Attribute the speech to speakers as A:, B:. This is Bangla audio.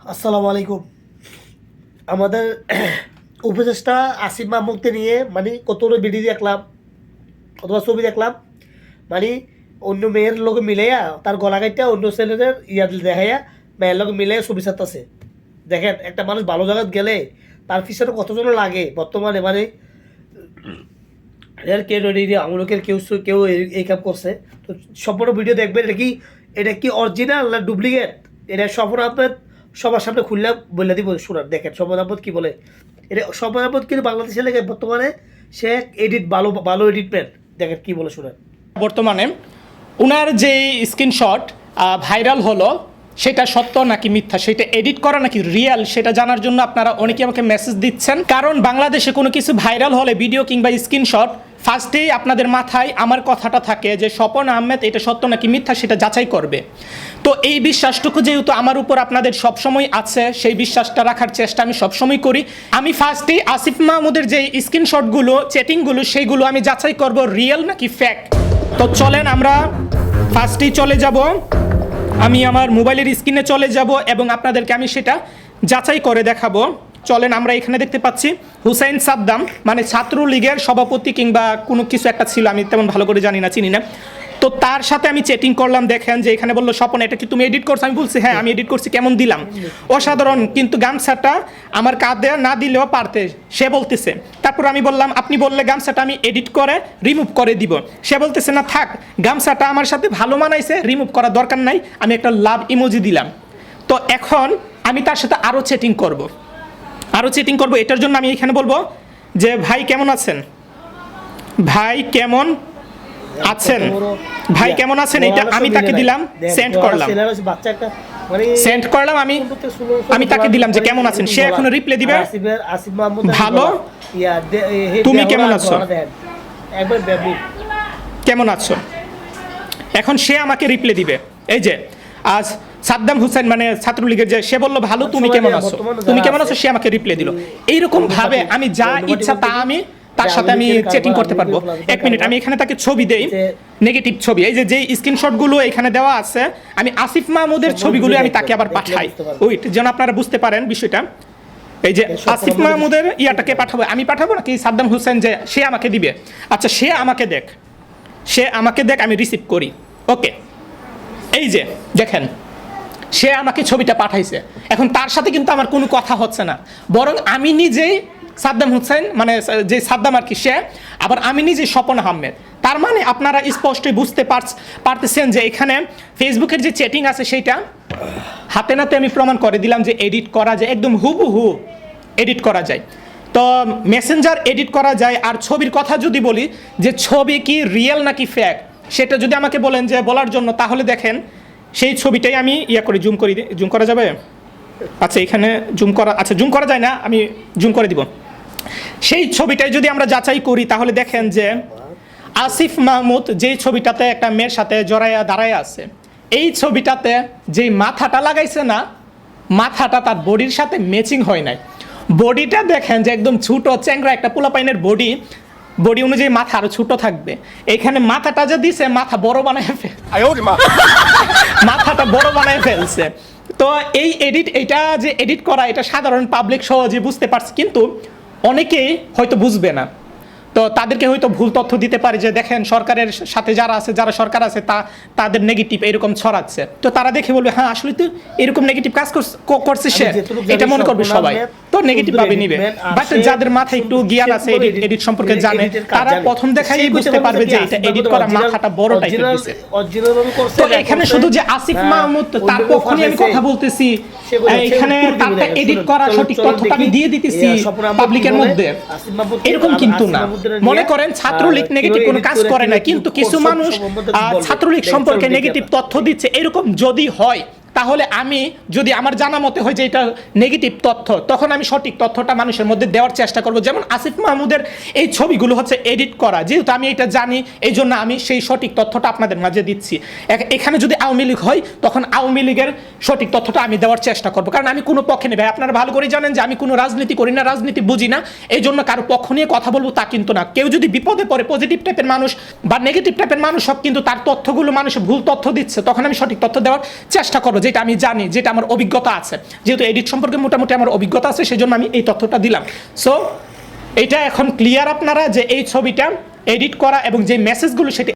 A: আসসালামু আলাইকুম। আমাদের উপদেষ্টা আসিফ মাহমুদকে নিয়ে মানে কতগুলো ভিডিও দেখলাম অথবা ছবি দেখলাম, মানে অন্য মেয়ের লোক মিলাইয়া তার গলা কাইটা অন্য ছেলেদের ইয়া দেখাইয়া মেয়ের লোক মিলাইয়া ছবি ছাড়তেছে। দেখেন, একটা মানুষ ভালো জায়গায় গেলে তার পিছনে কতজন লাগে বর্তমানে, মানে এর কেউ আমলোকের কেউ কেউ এই কাম করছে। তো সম্পূর্ণ ভিডিও দেখবেন। এটা কি অরিজিনাল না ডুপ্লিকেট, এটা সফর আহমেদ সবার সামনে খুললে বলে দিব শোনার। দেখেন সফর আহমেদ কি বলে। এটা সফর আহমেদ কিন্তু বাংলাদেশে লেগে বর্তমানে সে এডিট ভালো ভালো এডিটমেন্ট। দেখেন কি বলে শোনার।
B: বর্তমানে উনার যে স্ক্রিনশট ভাইরাল হলো সেটা সত্য নাকি মিথ্যা, সেটা এডিট করা নাকি রিয়েল, সেটা জানার জন্য আপনারা অনেকে আমাকে মেসেজ দিচ্ছেন। কারণ বাংলাদেশে কোনো কিছু ভাইরাল হলে ভিডিও কিংবা স্ক্রিনশট ফার্স্টেই আপনাদের মাথায় আমার কথাটা থাকে যে স্বপন আহমেদ এটা সত্য নাকি মিথ্যা সেটা যাচাই করবে। তো এই বিশ্বাসটুকু যেহেতু আমার উপর আপনাদের সবসময় আছে, সেই বিশ্বাসটা রাখার চেষ্টা আমি সবসময় করি। আমি ফার্স্টেই আসিফ মাহমুদের যে স্ক্রিনশটগুলো চ্যাটিংগুলো সেইগুলো আমি যাচাই করব রিয়েল নাকি ফ্যাক্ট। তো চলেন আমরা ফার্স্টেই চলে যাব, আমি আমার মোবাইলের স্ক্রিনে চলে যাব এবং আপনাদেরকে আমি সেটা যাচাই করে দেখাবো। চলেন, আমরা এখানে দেখতে পাচ্ছি হুসাইন সাদ্দাম, মানে ছাত্রলীগের সভাপতি কিংবা কোনো কিছু একটা ছিল, আমি তেমন ভালো করে জানি না, চিনি না। তো তার সাথে আমি চ্যাটিং করলাম। দেখেন যে এখানে বললো স্বপন এটা কি তুমি এডিট করছো? আমি বলছি হ্যাঁ আমি এডিট করছি, কেমন দিলাম? অসাধারণ, কিন্তু গামছাটা আমার কাঁধে না দিলেও পারতে, সে বলতেছে। তারপর আমি বললাম আপনি বললে গামছাটা আমি এডিট করে রিমুভ করে দিব। সে বলতেছে না থাক, গামছাটা আমার সাথে ভালো মানাইছে, রিমুভ করার দরকার নাই। আমি একটা লাভ ইমোজি দিলাম। তো এখন আমি তার সাথে আরও চ্যাটিং করব। এটার জন্য আমি এখানে বলবো যে ভাই কেমন আছেন, ভাই কেমন আছেন, ভাই কেমন আছেন, এটা আমি তাকে দিলাম, সেন্ড করলাম। আমি তাকে দিলাম যে কেমন আছেন। সে এখন রিপ্লাই দিবে ভালো, তুমি কেমন আছো, কেমন আছো। এখন সে আমাকে রিপ্লাই দিবে। এই যে আজ সাদ্দাম হুসাইন মানে ছাত্রলীগের যে, সে বললো ভালো, তুমি কেমন আছো, তুমি কেমন আছো, সে আমাকে রিপ্লাই দিল। এইরকম ভাবে আমি যা ইচ্ছা তা আমি তার সাথে আমি চ্যাটিং করতে পারবো। এক মিনিট, আমি এখানে তাকে ছবি দেই, নেগেটিভ ছবি, এই যে স্ক্রিনশটগুলো এখানে দেওয়া আছে, আমি আসিফ মাহমুদের ছবিগুলো আমি তাকে আবার পাঠাই, ওইট যেন আপনারা বুঝতে পারেন বিষয়টা। এই যে আসিফ মাহমুদের ইয়াটাকে পাঠাবো, আমি পাঠাবো নাকি সাদ্দাম হুসেন যে সে আমাকে দিবে? আচ্ছা সে আমাকে দেখ, আমি রিসিভ করি। ওকে, এই যে দেখেন সে আমাকে ছবিটা পাঠাইছে। এখন তার সাথে কিন্তু আমার কোনো কথা হচ্ছে না, বরং আমি নিজেই সাদ্দাম হুসাইন মানে যে সাদ্দাম আর কি, সে আবার আমি নিজে স্বপন আহমেদ। তার মানে আপনারা স্পষ্টই বুঝতে পারতেছেন যে এখানে ফেসবুকের যে চ্যাটিং আছে সেইটা হাতে নাতে আমি প্রমাণ করে দিলাম যে এডিট করা যায়, একদম হুবহু এডিট করা যায়। তো মেসেঞ্জার এডিট করা যায়। আর ছবির কথা যদি বলি যে ছবি কি রিয়েল নাকি ফ্যাক্ট, সেটা যদি আমাকে বলেন যে বলার জন্য, তাহলে দেখেন সেই ছবিটাই আমি জুম করা যাবে? আচ্ছা এখানে জুম করা যায় না, আমি জুম করে দিব। সেই ছবিটাই যদি আমরা যাচাই করি তাহলে দেখেন যে আসিফ মাহমুদ যেই ছবিটাতে একটা মেয়ের সাথে জড়াইয়া দাঁড়ায় আছে, এই ছবিটাতে যেই মাথাটা লাগাইছে না, মাথাটা তার বডির সাথে ম্যাচিং হয় নাই। বডিটা দেখেন যে একদম ছোট চ্যাংরা একটা পোলাপাইনের বডি অনুযায়ী মাথা আরো ছোট থাকবে। এখানে মাথাটা যে দিছে, মাথা বড় বানায় মাথাটা বড় বানায় ফেলছে। তো এই এটা যে এডিট করা, এটা সাধারণ পাবলিক সহজে বুঝতে পারছে, কিন্তু অনেকেই হয়তো বুঝবে না। তো তাদেরকে হয়তো ভুল তথ্য দিতে পারে যে দেখেন সরকারের সাথে যারা সরকার আছে তাদের নেগেটিভ এরকম ছড়াচ্ছে। তো তারা দেখে বলবে হ্যাঁ আসলে তো এরকম নেগেটিভ কাজ করছে সে, এটা মনে করবে সবাই, তো নেগেটিভ ভাবে নিবে। বাট যাদের মাথায় একটু জ্ঞান আছে, এডিট সম্পর্কে জানে, তারা প্রথম দেখাই বুঝতে পারবে যে এটা এডিট করা মাথাটা বড় টাইপের দিছে। তো এখানে শুধু যে আসিফ মাহমুদ তার পক্ষে আমি কথা বলতেছি, এখানে তারটা এডিট করা সঠিক তথ্যটা আমি দিয়ে দিতেছি পাবলিকের মধ্যে, এরকম কিন্তু না। মনে করেন ছাত্রলীগ নেগেটিভ কোনো কাজ করে না, কিন্তু কিছু মানুষ ছাত্রলীগ সম্পর্কে নেগেটিভ তথ্য দিচ্ছে, এরকম যদি হয় তাহলে আমি যদি আমার জানা মতে হয় যে এটা নেগেটিভ তথ্য, তখন আমি সঠিক তথ্যটা মানুষের মধ্যে দেওয়ার চেষ্টা করব। যেমন আসিফ মাহমুদের এই ছবিগুলো হচ্ছে এডিট করা, যেহেতু আমি এটা জানি এই জন্য আমি সেই সঠিক তথ্যটা আপনাদের মাঝে দিচ্ছি। এখানে যদি আওয়ামী লীগ হয় তখন আওয়ামী লীগের সঠিক তথ্যটা আমি দেওয়ার চেষ্টা করব, কারণ আমি কোনো পক্ষে নেই ভাই। আপনারা ভালো করে জানেন যে আমি কোনো রাজনীতি করি না, রাজনীতি বুঝি না, এই জন্য কারো পক্ষ নিয়ে কথা বলবো তা কিন্তু না। কেউ যদি বিপদে পড়ে, পজিটিভ টাইপের মানুষ বা নেগেটিভ টাইপের মানুষ হোক, কিন্তু তার তথ্যগুলো মানুষ ভুল তথ্য দিচ্ছে, তখন আমি সঠিক তথ্য দেওয়ার চেষ্টা করবো। যেটা আমি জানি, যেটা আমার অভিজ্ঞতা আছে, যেহেতু এডিট সম্পর্কে মোটামুটি আমার অভিজ্ঞতা আছে, সেজন্য আমি এই তথ্যটা দিলাম। সো এটা এখন ক্লিয়ার আপনারা যে এই ছবিটা এডিট করা এবং যে মেসেজগুলো সেটা